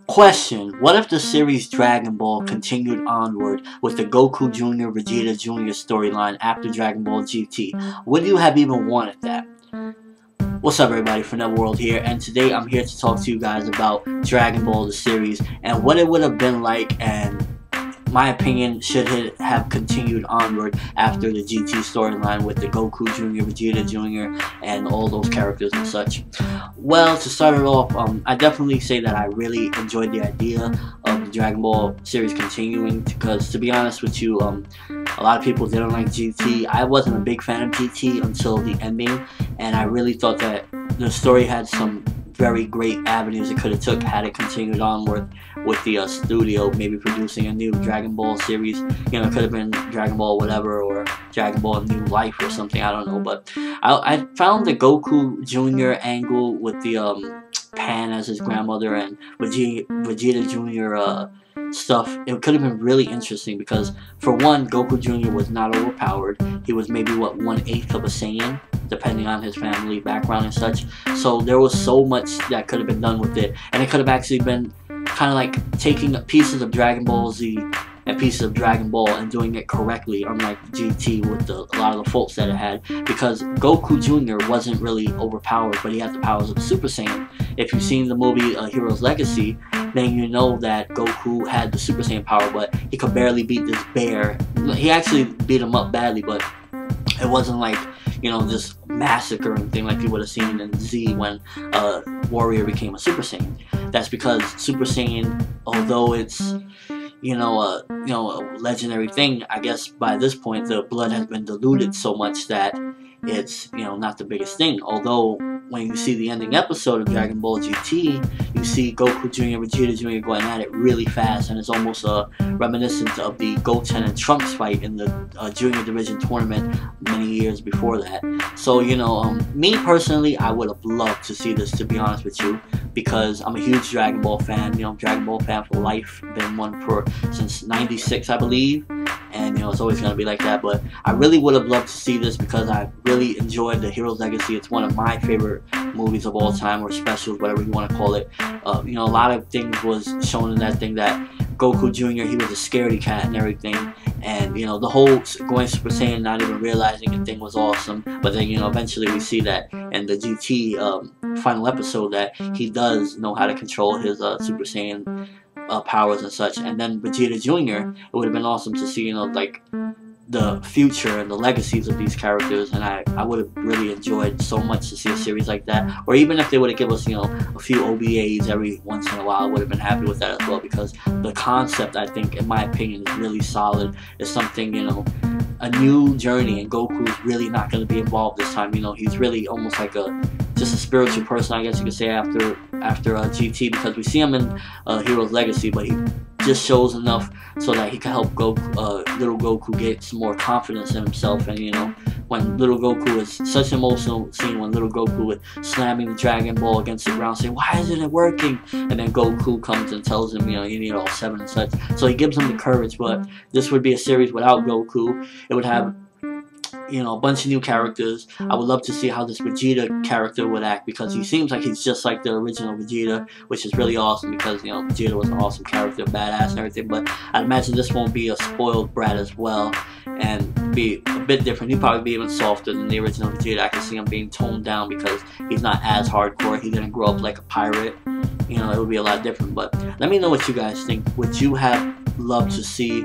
Question: what if the series Dragon Ball continued onward with the Goku Jr. Vegeta Jr. storyline after Dragon Ball GT? Would you have even wanted that? What's up, everybody? ForneverWorld here, and today I'm here to talk to you guys about Dragon Ball the series and what it would have been like, and my opinion, should it have continued onward after the GT storyline with the Goku Jr., Vegeta Jr., and all those characters and such. Well, to start it off, I definitely say that I really enjoyed the idea of the Dragon Ball series continuing, because to be honest with you, a lot of people didn't like GT. I wasn't a big fan of GT until the ending, and I really thought that the story had some very great avenues it could have took had it continued on with the studio maybe producing a new Dragon Ball series. You know, it could have been Dragon Ball whatever, or Dragon Ball New Life or something, I don't know. But I found the Goku Jr. angle with the Pan as his grandmother and Vegeta Jr. Stuff, it could have been really interesting, because for one, Goku Jr. was not overpowered. He was maybe what, 1/8 of a Saiyan, depending on his family background and such. So there was so much that could have been done with it, and it could have actually been kind of like taking pieces of Dragon Ball Z and pieces of Dragon Ball and doing it correctly, unlike GT with a lot of the faults that it had, because Goku Jr. wasn't really overpowered, but he had the powers of Super Saiyan. If you've seen the movie Hero's Legacy, then you know that Goku had the Super Saiyan power, but he could barely beat this bear. He actually beat him up badly, but it wasn't like, you know, this massacre and thing like you would have seen in Z when Warrior became a Super Saiyan. That's because Super Saiyan, although it's a legendary thing, I guess by this point the blood has been diluted so much that it's, not the biggest thing. Although when you see the ending episode of Dragon Ball GT, you see Goku Jr. and Vegeta Jr. going at it really fast, and it's almost reminiscent of the Goten and Trunks fight in the Junior Division tournament many years before that. So, me personally, I would have loved to see this, to be honest with you, because I'm a huge Dragon Ball fan. Dragon Ball fan for life. Been one since '96, I believe. And it's always going to be like that. But I really would have loved to see this, because I really enjoyed the Hero's Legacy. It's one of my favorite movies of all time, or specials, whatever you want to call it. A lot of things was shown in that thing, that Goku Jr., he was a scaredy cat and everything. And, the whole going Super Saiyan, not even realizing the thing was awesome. But then, eventually we see that in the GT final episode that he does know how to control his Super Saiyan powers and such. And then Vegeta Jr., it would have been awesome to see, like, the future and the legacies of these characters, and I would have really enjoyed so much to see a series like that. Or even if they would have given us, a few OVAs every once in a while, I would have been happy with that as well, because the concept, I think, in my opinion, is really solid. It's something, a new journey, and Goku's really not going to be involved this time. He's really almost like just a spiritual person, I guess you could say, after GT, because we see him in Hero's Legacy, but he just shows enough so that he can help little Goku get some more confidence in himself. And when little Goku is such an emotional scene, when little Goku is slamming the Dragon Ball against the ground, saying, "Why isn't it working?" And then Goku comes and tells him, you need all 7 and such. So he gives him the courage. But this would be a series without Goku. It would have a bunch of new characters. I would love to see how this Vegeta character would act, because he seems like he's just like the original Vegeta, which is really awesome, because Vegeta was an awesome character, badass and everything. But I'd imagine this won't be a spoiled brat as well, and be a bit different. He'd probably be even softer than the original Vegeta. I can see him being toned down, because he's not as hardcore. He didn't grow up like a pirate. It would be a lot different. But let me know what you guys think. Would you have loved to see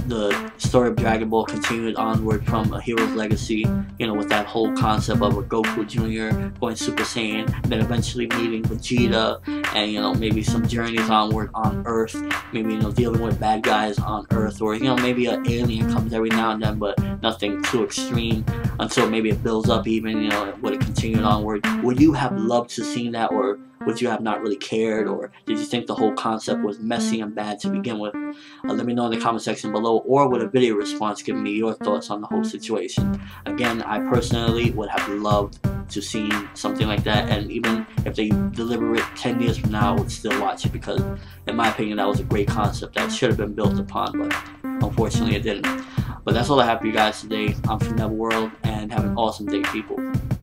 the story of Dragon Ball continued onward from a Hero's Legacy, with that whole concept of a Goku Jr. going Super Saiyan, and then eventually meeting Vegeta, and maybe some journeys onward on Earth, maybe dealing with bad guys on Earth, or maybe an alien comes every now and then, but nothing too extreme, until maybe it builds up even, would it continue onward? Would you have loved to see that, or would you have not really cared, or did you think the whole concept was messy and bad to begin with? Let me know in the comment section below, or with a video response giving me your thoughts on the whole situation. Again, I personally would have loved to see something like that, and even if they deliver it 10 years from now, I would still watch it, because in my opinion that was a great concept that should have been built upon, but unfortunately it didn't. But that's all I have for you guys today. I'm ForneverWorld, and have an awesome day, people.